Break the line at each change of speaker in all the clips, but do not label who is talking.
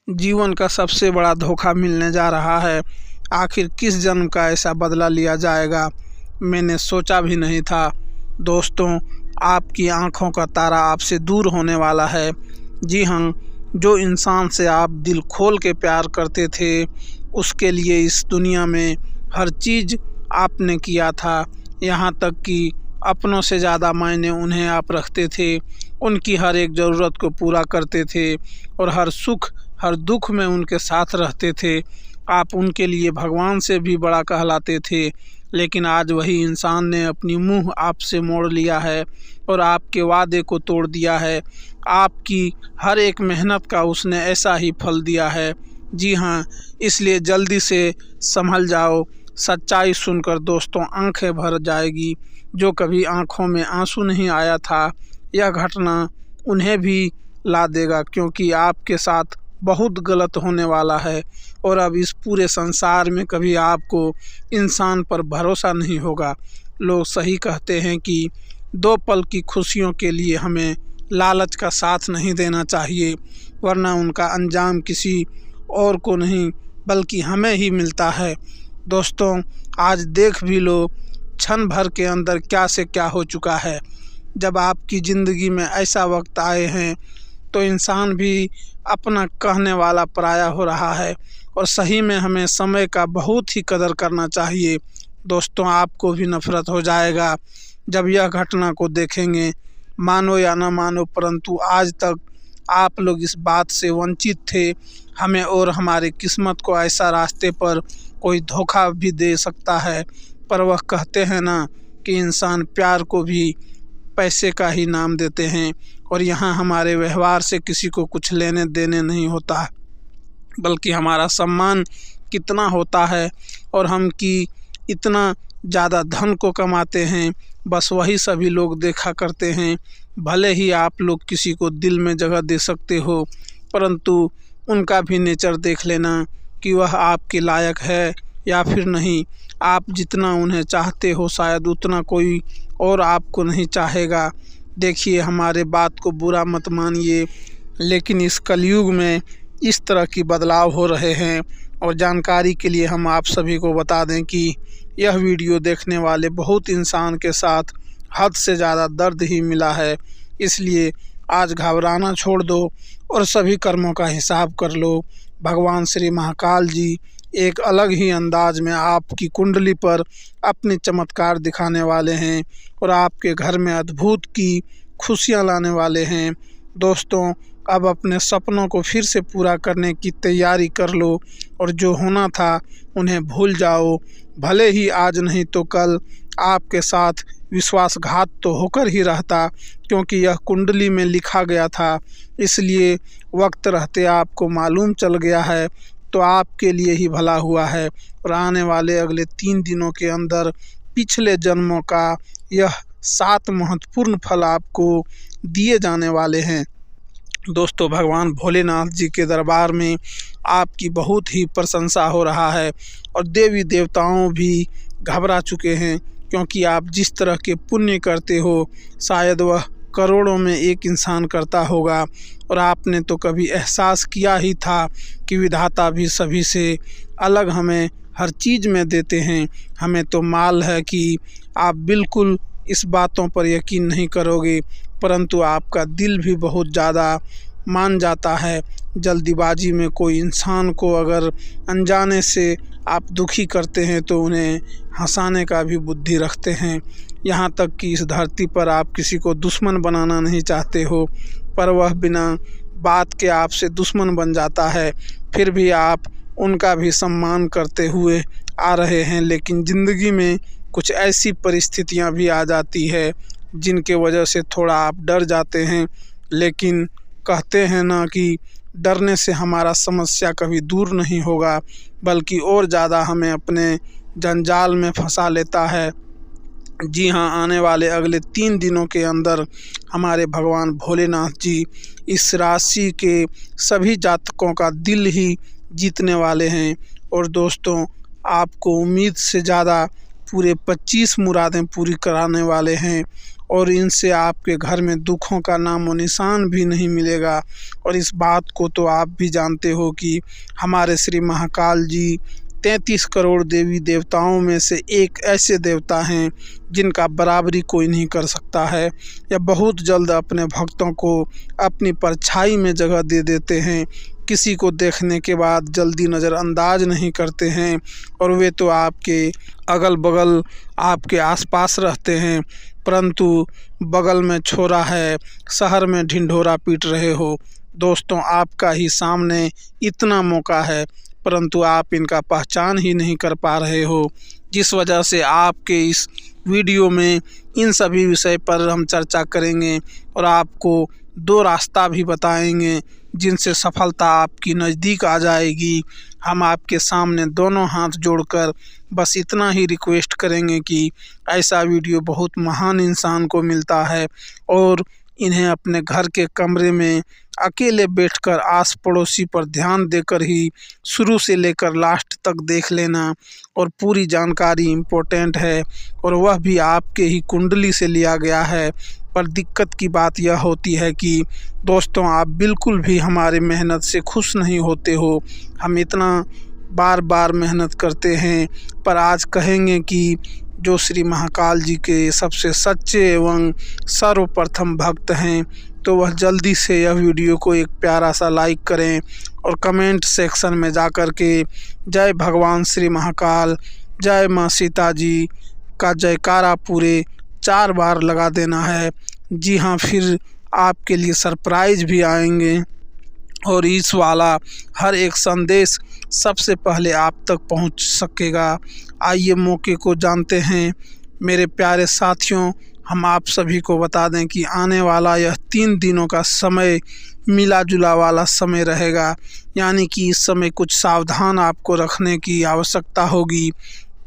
जीवन का सबसे बड़ा धोखा मिलने जा रहा है। आखिर किस जन्म का ऐसा बदला लिया जाएगा, मैंने सोचा भी नहीं था। दोस्तों, आपकी आंखों का तारा आपसे दूर होने वाला है। जी हाँ, जो इंसान से आप दिल खोल के प्यार करते थे, उसके लिए इस दुनिया में हर चीज़ आपने किया था। यहाँ तक कि अपनों से ज़्यादा मायने उन्हें आप रखते थे। उनकी हर एक ज़रूरत को पूरा करते थे और हर सुख हर दुख में उनके साथ रहते थे। आप उनके लिए भगवान से भी बड़ा कहलाते थे। लेकिन आज वही इंसान ने अपनी मुंह आपसे मोड़ लिया है और आपके वादे को तोड़ दिया है। आपकी हर एक मेहनत का उसने ऐसा ही फल दिया है। जी हाँ, इसलिए जल्दी से संभल जाओ। सच्चाई सुनकर दोस्तों आंखें भर जाएगी। जो कभी आंखों में आंसू नहीं आया था, यह घटना उन्हें भी ला देगा, क्योंकि आपके साथ बहुत गलत होने वाला है और अब इस पूरे संसार में कभी आपको इंसान पर भरोसा नहीं होगा। लोग सही कहते हैं कि 2 पल की खुशियों के लिए हमें लालच का साथ नहीं देना चाहिए, वरना उनका अंजाम किसी और को नहीं बल्कि हमें ही मिलता है। दोस्तों, आज देख भी लो क्षण भर के अंदर क्या से क्या हो चुका है। जब आपकी ज़िंदगी में ऐसा वक्त आए हैं तो इंसान भी अपना कहने वाला पराया हो रहा है और सही में हमें समय का बहुत ही कदर करना चाहिए। दोस्तों, आपको भी नफरत हो जाएगा जब यह घटना को देखेंगे। मानो या ना मानो, परंतु आज तक आप लोग इस बात से वंचित थे। हमें और हमारी किस्मत को ऐसा रास्ते पर कोई धोखा भी दे सकता है, पर वह कहते हैं ना कि इंसान प्यार को भी पैसे का ही नाम देते हैं और यहाँ हमारे व्यवहार से किसी को कुछ लेने देने नहीं होता, बल्कि हमारा सम्मान कितना होता है और हम कि इतना ज़्यादा धन को कमाते हैं, बस वही सभी लोग देखा करते हैं। भले ही आप लोग किसी को दिल में जगह दे सकते हो, परंतु उनका भी नेचर देख लेना कि वह आपके लायक है या फिर नहीं। आप जितना उन्हें चाहते हो शायद उतना कोई और आपको नहीं चाहेगा। देखिए, हमारे बात को बुरा मत मानिए, लेकिन इस कलयुग में इस तरह की बदलाव हो रहे हैं। और जानकारी के लिए हम आप सभी को बता दें कि यह वीडियो देखने वाले बहुत इंसान के साथ हद से ज़्यादा दर्द ही मिला है। इसलिए आज घबराना छोड़ दो और सभी कर्मों का हिसाब कर लो। भगवान श्री महाकाल जी एक अलग ही अंदाज में आपकी कुंडली पर अपने चमत्कार दिखाने वाले हैं और आपके घर में अद्भुत की खुशियां लाने वाले हैं। दोस्तों, अब अपने सपनों को फिर से पूरा करने की तैयारी कर लो और जो होना था उन्हें भूल जाओ। भले ही आज नहीं तो कल आपके साथ विश्वासघात तो होकर ही रहता, क्योंकि यह कुंडली में लिखा गया था। इसलिए वक्त रहते आपको मालूम चल गया है तो आपके लिए ही भला हुआ है और आने वाले अगले 3 दिनों के अंदर पिछले जन्मों का यह 7 महत्वपूर्ण फल आपको दिए जाने वाले हैं। दोस्तों, भगवान भोलेनाथ जी के दरबार में आपकी बहुत ही प्रशंसा हो रहा है और देवी देवताओं भी घबरा चुके हैं, क्योंकि आप जिस तरह के पुण्य करते हो शायद वह करोड़ों में एक इंसान करता होगा। और आपने तो कभी एहसास किया ही था कि विधाता भी सभी से अलग हमें हर चीज़ में देते हैं। हमें तो माल है कि आप बिल्कुल इस बातों पर यकीन नहीं करोगे, परंतु आपका दिल भी बहुत ज़्यादा मान जाता है। जल्दीबाजी में कोई इंसान को अगर अनजाने से आप दुखी करते हैं तो उन्हें हंसाने का भी बुद्धि रखते हैं। यहाँ तक कि इस धरती पर आप किसी को दुश्मन बनाना नहीं चाहते हो, पर वह बिना बात के आपसे दुश्मन बन जाता है। फिर भी आप उनका भी सम्मान करते हुए आ रहे हैं। लेकिन ज़िंदगी में कुछ ऐसी परिस्थितियाँ भी आ जाती है जिनके वजह से थोड़ा आप डर जाते हैं। लेकिन कहते हैं ना कि डरने से हमारा समस्या कभी दूर नहीं होगा, बल्कि और ज़्यादा हमें अपने जंजाल में फंसा लेता है। जी हाँ, आने वाले अगले 3 दिनों के अंदर हमारे भगवान भोलेनाथ जी इस राशि के सभी जातकों का दिल ही जीतने वाले हैं। और दोस्तों, आपको उम्मीद से ज़्यादा पूरे 25 मुरादें पूरी कराने वाले हैं और इनसे आपके घर में दुखों का नामो निशान भी नहीं मिलेगा। और इस बात को तो आप भी जानते हो कि हमारे श्री महाकाल जी 33 करोड़ देवी देवताओं में से एक ऐसे देवता हैं जिनका बराबरी कोई नहीं कर सकता है। यह बहुत जल्द अपने भक्तों को अपनी परछाई में जगह दे देते हैं। किसी को देखने के बाद जल्दी नज़रअंदाज नहीं करते हैं, और वे तो आपके अगल बगल आपके आसपास रहते हैं, परंतु बगल में छोरा है, शहर में ढिंढोरा पीट रहे हो। दोस्तों, आपका ही सामने इतना मौका है, परंतु आप इनका पहचान ही नहीं कर पा रहे हो, जिस वजह से आपके इस वीडियो में इन सभी विषय पर हम चर्चा करेंगे और आपको 2 रास्ता भी बताएंगे जिनसे सफलता आपकी नज़दीक आ जाएगी। हम आपके सामने दोनों हाथ जोड़कर बस इतना ही रिक्वेस्ट करेंगे कि ऐसा वीडियो बहुत महान इंसान को मिलता है, और इन्हें अपने घर के कमरे में अकेले बैठकर आस पड़ोसी पर ध्यान देकर ही शुरू से लेकर लास्ट तक देख लेना, और पूरी जानकारी इम्पोर्टेंट है, और वह भी आपके ही कुंडली से लिया गया है। पर दिक्कत की बात यह होती है कि दोस्तों, आप बिल्कुल भी हमारी मेहनत से खुश नहीं होते हो। हम इतना बार बार मेहनत करते हैं, पर आज कहेंगे कि जो श्री महाकाल जी के सबसे सच्चे एवं सर्वप्रथम भक्त हैं, तो वह जल्दी से यह वीडियो को एक प्यारा सा लाइक करें और कमेंट सेक्शन में जाकर के जय भगवान श्री महाकाल, जय माँ सीता जी का जयकारा पूरे 4 बार लगा देना है। जी हाँ, फिर आपके लिए सरप्राइज भी आएंगे, और इस वाला हर एक संदेश सबसे पहले आप तक पहुंच सकेगा। आइए मौके को जानते हैं। मेरे प्यारे साथियों, हम आप सभी को बता दें कि आने वाला यह 3 दिनों का समय मिला जुला वाला समय रहेगा, यानी कि इस समय कुछ सावधान आपको रखने की आवश्यकता होगी,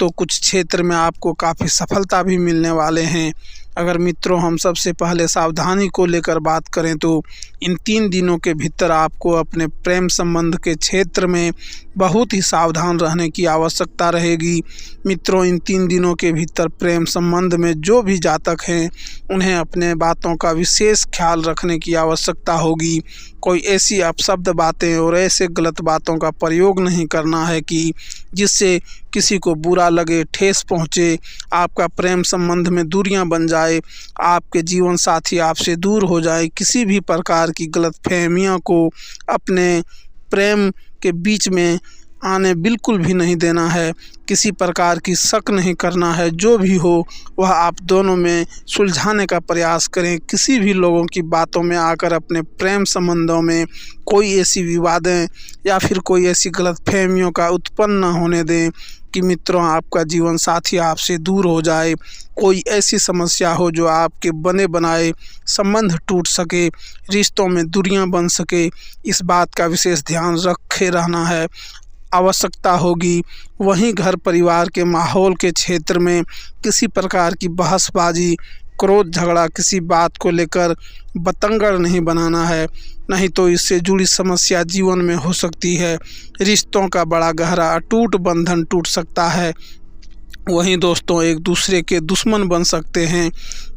तो कुछ क्षेत्र में आपको काफ़ी सफलता भी मिलने वाले हैं। अगर मित्रों, हम सबसे पहले सावधानी को लेकर बात करें तो इन 3 दिनों के भीतर आपको अपने प्रेम संबंध के क्षेत्र में बहुत ही सावधान रहने की आवश्यकता रहेगी। मित्रों, इन 3 दिनों के भीतर प्रेम संबंध में जो भी जातक हैं, उन्हें अपने बातों का विशेष ख्याल रखने की आवश्यकता होगी। कोई ऐसी अपशब्द बातें और ऐसे गलत बातों का प्रयोग नहीं करना है कि जिससे किसी को बुरा लगे, ठेस पहुँचे, आपका प्रेम संबंध में दूरियां बन जाए, आपके जीवन साथी आपसे दूर हो जाए। किसी भी प्रकार की गलतफहमियों को अपने प्रेम के बीच में आने बिल्कुल भी नहीं देना है। किसी प्रकार की शक नहीं करना है। जो भी हो वह आप दोनों में सुलझाने का प्रयास करें। किसी भी लोगों की बातों में आकर अपने प्रेम संबंधों में कोई ऐसी विवादें या फिर कोई ऐसी गलतफहमियों का उत्पन्न न होने दें कि मित्रों, आपका जीवन साथी आपसे दूर हो जाए। कोई ऐसी समस्या हो जो आपके बने बनाए संबंध टूट सके, रिश्तों में दूरियां बन सके, इस बात का विशेष ध्यान रखे रहना है। आवश्यकता होगी वहीं घर परिवार के माहौल के क्षेत्र में किसी प्रकार की बहसबाजी, क्रोध, झगड़ा किसी बात को लेकर बतंगड़ नहीं बनाना है, नहीं तो इससे जुड़ी समस्या जीवन में हो सकती है। रिश्तों का बड़ा गहरा अटूट बंधन टूट सकता है। वहीं दोस्तों, एक दूसरे के दुश्मन बन सकते हैं।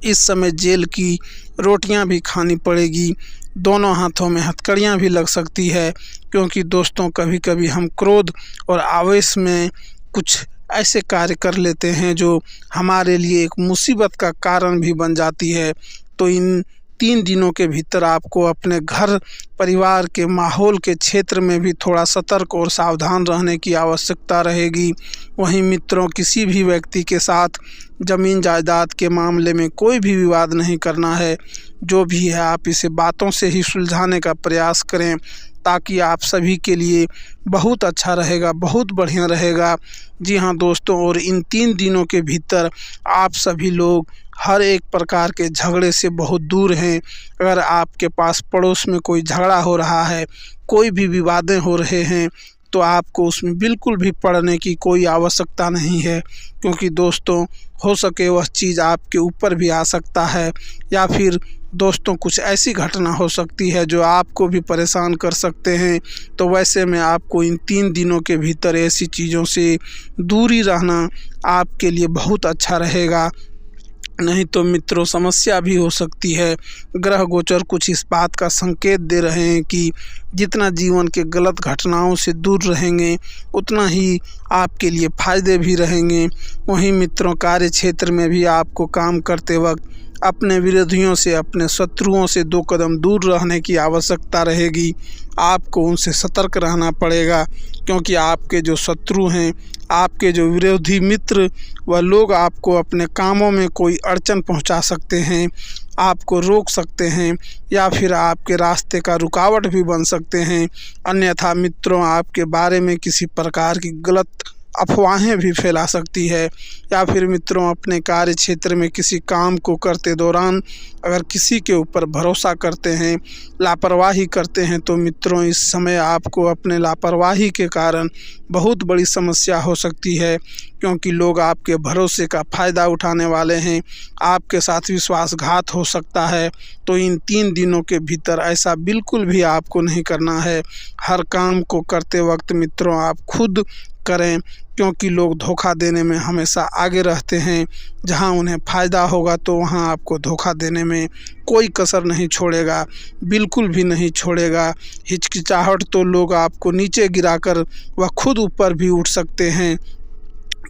इस समय जेल की रोटियां भी खानी पड़ेगी। दोनों हाथों में हथकड़ियां भी लग सकती है, क्योंकि दोस्तों कभी कभी हम क्रोध और आवेश में कुछ ऐसे कार्य कर लेते हैं जो हमारे लिए एक मुसीबत का कारण भी बन जाती है। तो इन 3 दिनों के भीतर आपको अपने घर परिवार के माहौल के क्षेत्र में भी थोड़ा सतर्क और सावधान रहने की आवश्यकता रहेगी। वहीं मित्रों, किसी भी व्यक्ति के साथ ज़मीन जायदाद के मामले में कोई भी विवाद नहीं करना है। जो भी है आप इसे बातों से ही सुलझाने का प्रयास करें, ताकि आप सभी के लिए बहुत अच्छा रहेगा, बहुत बढ़िया रहेगा। जी हाँ दोस्तों, और इन 3 दिनों के भीतर आप सभी लोग हर एक प्रकार के झगड़े से बहुत दूर हैं। अगर आपके पास पड़ोस में कोई झगड़ा हो रहा है, कोई भी विवादें हो रहे हैं, तो आपको उसमें बिल्कुल भी पड़ने की कोई आवश्यकता नहीं है, क्योंकि दोस्तों हो सके वह चीज़ आपके ऊपर भी आ सकता है, या फिर दोस्तों कुछ ऐसी घटना हो सकती है जो आपको भी परेशान कर सकते हैं। तो वैसे में आपको इन 3 दिनों के भीतर ऐसी चीज़ों से दूरी रहना आपके लिए बहुत अच्छा रहेगा। नहीं तो मित्रों समस्या भी हो सकती है। ग्रह गोचर कुछ इस बात का संकेत दे रहे हैं कि जितना जीवन के गलत घटनाओं से दूर रहेंगे उतना ही आपके लिए फायदे भी रहेंगे। वहीं मित्रों कार्य क्षेत्र में भी आपको काम करते वक्त अपने विरोधियों से, अपने शत्रुओं से 2 कदम दूर रहने की आवश्यकता रहेगी। आपको उनसे सतर्क रहना पड़ेगा, क्योंकि आपके जो शत्रु हैं, आपके जो विरोधी मित्र, वह लोग आपको अपने कामों में कोई अड़चन पहुंचा सकते हैं, आपको रोक सकते हैं या फिर आपके रास्ते का रुकावट भी बन सकते हैं। अन्यथा मित्रों आपके बारे में किसी प्रकार की गलत अफवाहें भी फैला सकती है, या फिर मित्रों अपने कार्य क्षेत्र में किसी काम को करते दौरान अगर किसी के ऊपर भरोसा करते हैं, लापरवाही करते हैं, तो मित्रों इस समय आपको अपने लापरवाही के कारण बहुत बड़ी समस्या हो सकती है, क्योंकि लोग आपके भरोसे का फ़ायदा उठाने वाले हैं, आपके साथ विश्वासघात हो सकता है। तो इन 3 दिनों के भीतर ऐसा बिल्कुल भी आपको नहीं करना है। हर काम को करते वक्त मित्रों आप खुद करें, क्योंकि लोग धोखा देने में हमेशा आगे रहते हैं। जहां उन्हें फ़ायदा होगा तो वहां आपको धोखा देने में कोई कसर नहीं छोड़ेगा, बिल्कुल भी नहीं छोड़ेगा। हिचकिचाहट तो लोग आपको नीचे गिराकर वह खुद ऊपर भी उठ सकते हैं।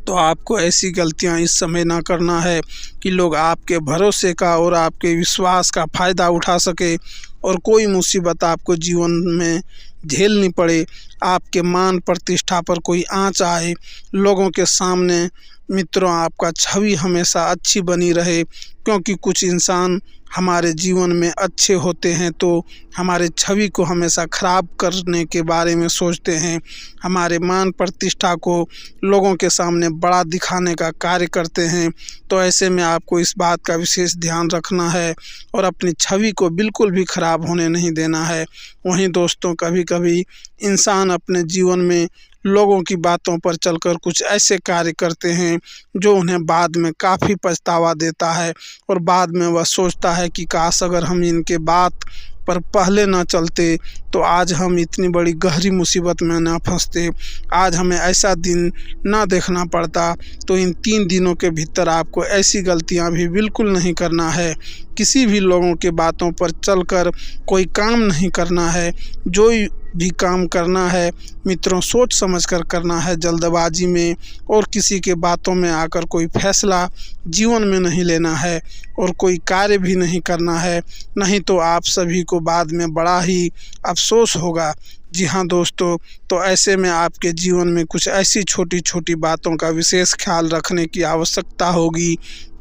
तो आपको ऐसी गलतियां इस समय ना करना है कि लोग आपके भरोसे का और आपके विश्वास का फ़ायदा उठा सके और कोई मुसीबत आपको जीवन में झेलनी पड़े, आपके मान प्रतिष्ठा पर आँच आए, लोगों के सामने मित्रों आपका छवि हमेशा अच्छी बनी रहे। क्योंकि कुछ इंसान हमारे जीवन में अच्छे होते हैं तो हमारे छवि को हमेशा ख़राब करने के बारे में सोचते हैं, हमारे मान प्रतिष्ठा को लोगों के सामने बड़ा दिखाने का कार्य करते हैं। तो ऐसे में आपको इस बात का विशेष ध्यान रखना है और अपनी छवि को बिल्कुल भी ख़राब होने नहीं देना है। वहीं दोस्तों कभी कभी इंसान अपने जीवन में लोगों की बातों पर चलकर कुछ ऐसे कार्य करते हैं जो उन्हें बाद में काफ़ी पछतावा देता है, और बाद में वह सोचता है कि काश अगर हम इनके बात पर पहले ना चलते तो आज हम इतनी बड़ी गहरी मुसीबत में ना फंसते, आज हमें ऐसा दिन ना देखना पड़ता। तो इन 3 दिनों के भीतर आपको ऐसी गलतियां भी बिल्कुल नहीं करना है। किसी भी लोगों के बातों पर चलकर कोई काम नहीं करना है। जो भी काम करना है मित्रों सोच समझकर करना है, जल्दबाजी में और किसी के बातों में आकर कोई फैसला जीवन में नहीं लेना है और कोई कार्य भी नहीं करना है, नहीं तो आप सभी को बाद में बड़ा ही अफसोस होगा। जी हाँ दोस्तों, तो ऐसे में आपके जीवन में कुछ ऐसी छोटी छोटी बातों का विशेष ख्याल रखने की आवश्यकता होगी,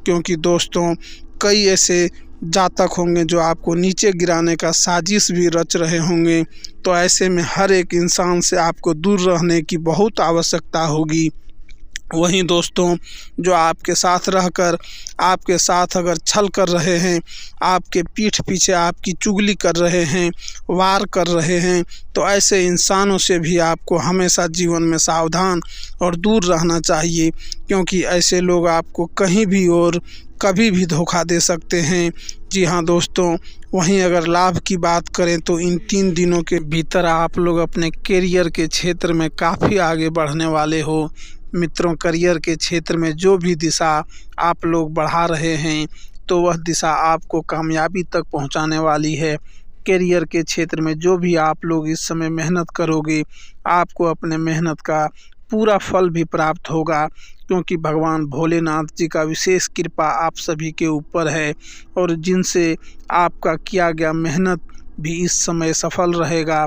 क्योंकि दोस्तों कई ऐसे जातक होंगे जो आपको नीचे गिराने का साजिश भी रच रहे होंगे। तो ऐसे में हर एक इंसान से आपको दूर रहने की बहुत आवश्यकता होगी। वहीं दोस्तों जो आपके साथ रहकर आपके साथ अगर छल कर रहे हैं, आपके पीठ पीछे आपकी चुगली कर रहे हैं, वार कर रहे हैं, तो ऐसे इंसानों से भी आपको हमेशा जीवन में सावधान और दूर रहना चाहिए, क्योंकि ऐसे लोग आपको कहीं भी और कभी भी धोखा दे सकते हैं। जी हाँ दोस्तों, वहीं अगर लाभ की बात करें तो इन 3 दिनों के भीतर आप लोग अपने करियर के क्षेत्र में काफ़ी आगे बढ़ने वाले हो। मित्रों करियर के क्षेत्र में जो भी दिशा आप लोग बढ़ा रहे हैं तो वह दिशा आपको कामयाबी तक पहुंचाने वाली है। करियर के क्षेत्र में जो भी आप लोग इस समय मेहनत करोगे आपको अपने मेहनत का पूरा फल भी प्राप्त होगा, क्योंकि भगवान भोलेनाथ जी का विशेष कृपा आप सभी के ऊपर है और जिनसे आपका किया गया मेहनत भी इस समय सफल रहेगा।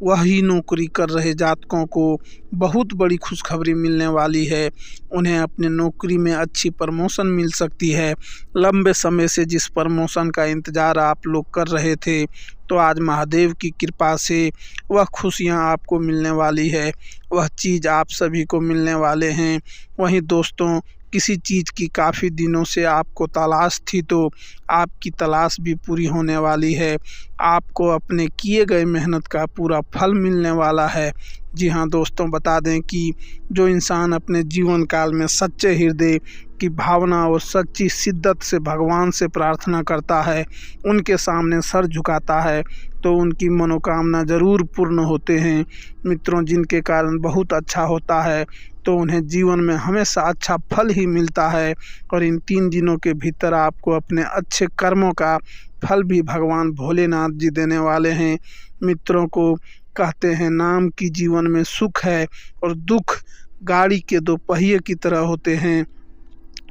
वही नौकरी कर रहे जातकों को बहुत बड़ी खुशखबरी मिलने वाली है। उन्हें अपने नौकरी में अच्छी प्रमोशन मिल सकती है। लंबे समय से जिस प्रमोशन का इंतज़ार आप लोग कर रहे थे तो आज महादेव की कृपा से वह खुशियां आपको मिलने वाली है, वह चीज़ आप सभी को मिलने वाले हैं। वहीं दोस्तों किसी चीज़ की काफ़ी दिनों से आपको तलाश थी तो आपकी तलाश भी पूरी होने वाली है। आपको अपने किए गए मेहनत का पूरा फल मिलने वाला है। जी हाँ दोस्तों, बता दें कि जो इंसान अपने जीवन काल में सच्चे हृदय की भावना और सच्ची शिद्दत से भगवान से प्रार्थना करता है, उनके सामने सर झुकाता है, तो उनकी मनोकामना ज़रूर पूर्ण होते हैं। मित्रों, जिनके कारण बहुत अच्छा होता है तो उन्हें जीवन में हमेशा अच्छा फल ही मिलता है। और इन 3 दिनों के भीतर आपको अपने अच्छे कर्मों का फल भी भगवान भोलेनाथ जी देने वाले हैं। मित्रों को कहते हैं, नाम की जीवन में सुख है और दुख गाड़ी के 2 पहिए की तरह होते हैं।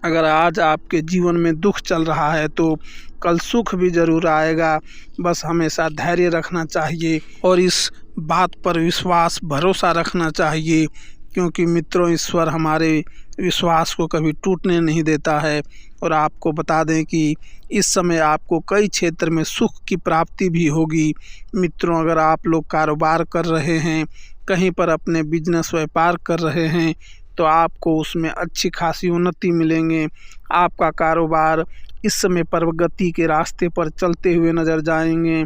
अगर आज आपके जीवन में दुख चल रहा है तो कल सुख भी ज़रूर आएगा। बस हमेशा धैर्य रखना चाहिए और इस बात पर विश्वास भरोसा रखना चाहिए, क्योंकि मित्रों ईश्वर हमारे विश्वास को कभी टूटने नहीं देता है। और आपको बता दें कि इस समय आपको कई क्षेत्र में सुख की प्राप्ति भी होगी। मित्रों, अगर आप लोग कारोबार कर रहे हैं, कहीं पर अपने बिजनेस व्यापार कर रहे हैं, तो आपको उसमें अच्छी खासी उन्नति मिलेंगे। आपका कारोबार इस समय प्रगति के रास्ते पर चलते हुए नज़र जाएंगे।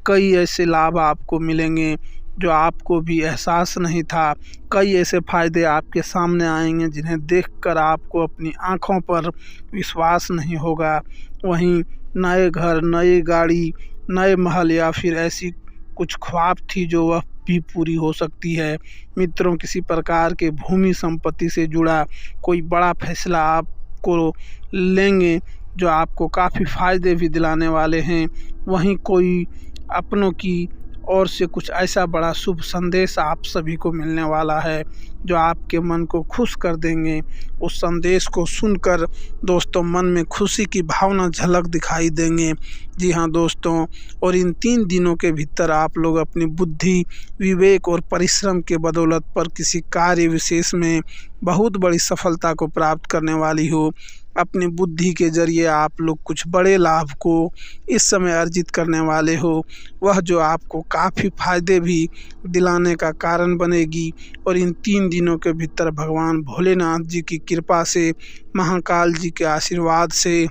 कई ऐसे लाभ आपको मिलेंगे जो आपको भी एहसास नहीं था। कई ऐसे फ़ायदे आपके सामने आएंगे जिन्हें देखकर आपको अपनी आँखों पर विश्वास नहीं होगा। वहीं नए घर, नई गाड़ी, नए महल या फिर ऐसी कुछ ख्वाब थी जो वह भी पूरी हो सकती है। मित्रों, किसी प्रकार के भूमि संपत्ति से जुड़ा कोई बड़ा फैसला आपको लेंगे जो आपको काफ़ी फ़ायदे भी दिलाने वाले हैं। वहीं कोई अपनों की ओर से कुछ ऐसा बड़ा शुभ संदेश आप सभी को मिलने वाला है जो आपके मन को खुश कर देंगे। उस संदेश को सुनकर दोस्तों मन में खुशी की भावना झलक दिखाई देंगे। जी हाँ दोस्तों, और इन 3 दिनों के भीतर आप लोग अपनी बुद्धि, विवेक और परिश्रम के बदौलत पर किसी कार्य विशेष में बहुत बड़ी सफलता को प्राप्त करने वाली हो। अपनी बुद्धि के जरिए आप लोग कुछ बड़े लाभ को इस समय अर्जित करने वाले हो, वह जो आपको काफ़ी फ़ायदे भी दिलाने का कारण बनेगी। और इन 3 दिनों के भीतर भगवान भोलेनाथ जी की कृपा से, महाकाल जी के आशीर्वाद से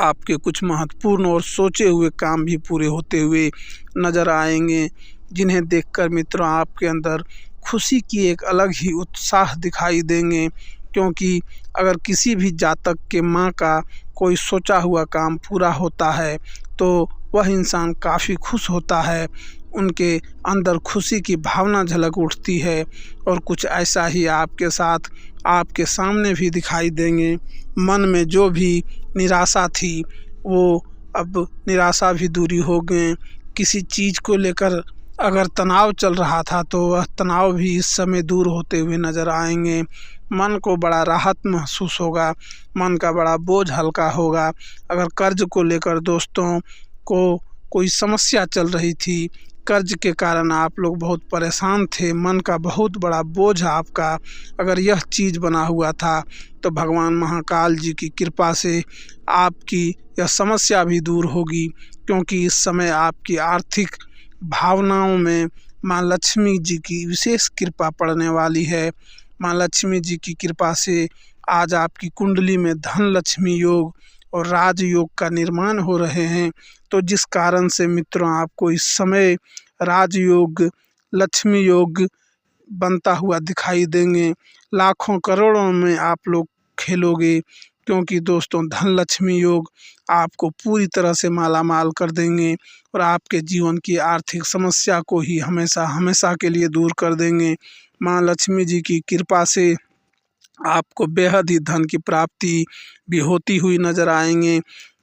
आपके कुछ महत्वपूर्ण और सोचे हुए काम भी पूरे होते हुए नज़र आएंगे, जिन्हें देखकर मित्रों आपके अंदर खुशी की एक अलग ही उत्साह दिखाई देंगे। क्योंकि अगर किसी भी जातक के माँ का कोई सोचा हुआ काम पूरा होता है तो वह इंसान काफ़ी खुश होता है, उनके अंदर खुशी की भावना झलक उठती है। और कुछ ऐसा ही आपके साथ आपके सामने भी दिखाई देंगे। मन में जो भी निराशा थी वो अब निराशा भी दूरी हो गए। किसी चीज़ को लेकर अगर तनाव चल रहा था तो वह तनाव भी इस समय दूर होते हुए नज़र आएंगे। मन को बड़ा राहत महसूस होगा, मन का बड़ा बोझ हल्का होगा। अगर कर्ज को लेकर दोस्तों को कोई समस्या चल रही थी, कर्ज के कारण आप लोग बहुत परेशान थे, मन का बहुत बड़ा बोझ आपका अगर यह चीज़ बना हुआ था, तो भगवान महाकाल जी की कृपा से आपकी यह समस्या भी दूर होगी। क्योंकि इस समय आपकी आर्थिक भावनाओं में माँ लक्ष्मी जी की विशेष कृपा पड़ने वाली है। माँ लक्ष्मी जी की कृपा से आज आपकी कुंडली में धन लक्ष्मी योग और राजयोग का निर्माण हो रहे हैं। तो जिस कारण से मित्रों आपको इस समय राजयोग, लक्ष्मी योग बनता हुआ दिखाई देंगे। लाखों करोड़ों में आप लोग खेलोगे, क्योंकि दोस्तों धन लक्ष्मी योग आपको पूरी तरह से मालामाल कर देंगे और आपके जीवन की आर्थिक समस्या को ही हमेशा हमेशा के लिए दूर कर देंगे। माँ लक्ष्मी जी की कृपा से आपको बेहद ही धन की प्राप्ति भी होती हुई नज़र आएंगे।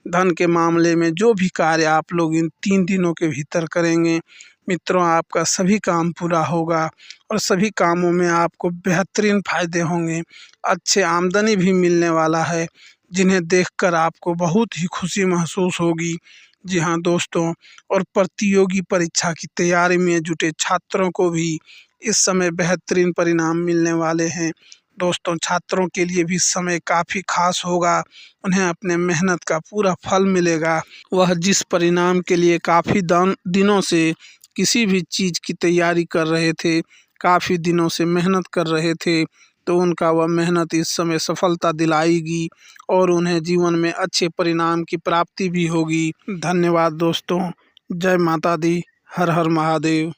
धन के मामले में जो भी कार्य आप लोग इन 3 दिनों के भीतर करेंगे मित्रों, आपका सभी काम पूरा होगा और सभी कामों में आपको बेहतरीन फ़ायदे होंगे। अच्छे आमदनी भी मिलने वाला है, जिन्हें देखकर आपको बहुत ही खुशी महसूस होगी। जी हाँ दोस्तों, और प्रतियोगी परीक्षा की तैयारी में जुटे छात्रों को भी इस समय बेहतरीन परिणाम मिलने वाले हैं। दोस्तों, छात्रों के लिए भी समय काफ़ी खास होगा, उन्हें अपने मेहनत का पूरा फल मिलेगा। वह जिस परिणाम के लिए काफ़ी दिनों से किसी भी चीज़ की तैयारी कर रहे थे, काफ़ी दिनों से मेहनत कर रहे थे, तो उनका वह मेहनत इस समय सफलता दिलाएगी और उन्हें जीवन में अच्छे परिणाम की प्राप्ति भी होगी। धन्यवाद दोस्तों। जय माता दी। हर हर महादेव।